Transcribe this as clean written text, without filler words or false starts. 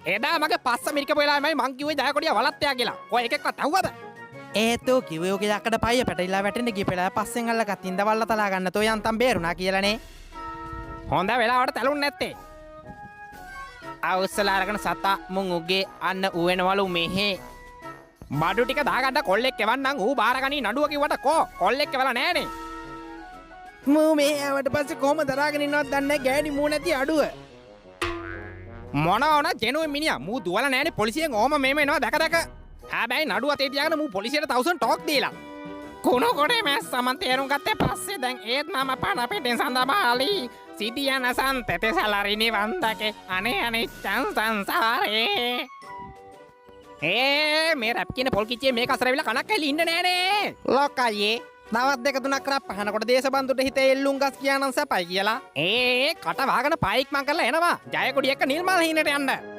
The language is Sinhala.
එදා මගේ පස්ස මිරික වෙලාවයි මං කිව්වේ ජයකොඩිය වලත්තයා කියලා. ඔය එකෙක්වත් ඇහුවද? ඒතෝ කිව්වේ ඔගේ යකඩ පය පැටලිලා වැටෙන්න ගිහපෙලා පස්සෙන් අල්ලගත් ඉඳ වල්ල තලා ගන්න තෝ යන්තම් බේරුණා කියලානේ. හොඳ වෙලාවට තැලුන්නේ නැත්තේ. අවුස්සලා අරගෙන සතා මුන් උගේ අන්න ඌවෙනවලු මෙහෙ. බඩු ටික දාගන්න කොල්ලෙක් එවන්නම් ඌ බාරගනි නඩුව කිව්වට කෝ කොල්ලෙක් එවලා නැහනේ. මූ මේ ආවට පස්සේ කොහොම දරාගෙන ඉන්නවද දන්නේ නැහැ ගෑණි මූ නැති අඩුව. මොනවා වුණත් ජෙනුවෙන් මිනිහා මූ දුවලා නැහනේ පොලිසියෙන් ඕම මෙහෙම එනවා දැක දැක. හැබැයි නඩුව අතේ තියාගෙන මූ පොලිසියට 1000 ටෝක් දීලා. කුණු කොටේ මැස්ස මන් තේරුම් ගත්තේ පස්සේ දැන් ඒත් මම පණ පිටින් සඳබාලි සිටියන සන්තතේ සලරිනි වන්දකේ අනේ අනිච්චං සංසාරේ. මේ රැප් කියන පොල් කිච්චියේ මේක අසරවිලා කනක් ඇලි ඉන්න නෑනේ. ලොකයේ දවස් දෙක තුනක් කරා පහනකොට දේශබන්දුට හිතේ එල්ලුම් ගස් කියනන් සපයි කියලා. කට වාගෙන පයික් මං කරලා එනවා ජයකොඩි එක්ක නිල්මල් හිනට යන්න.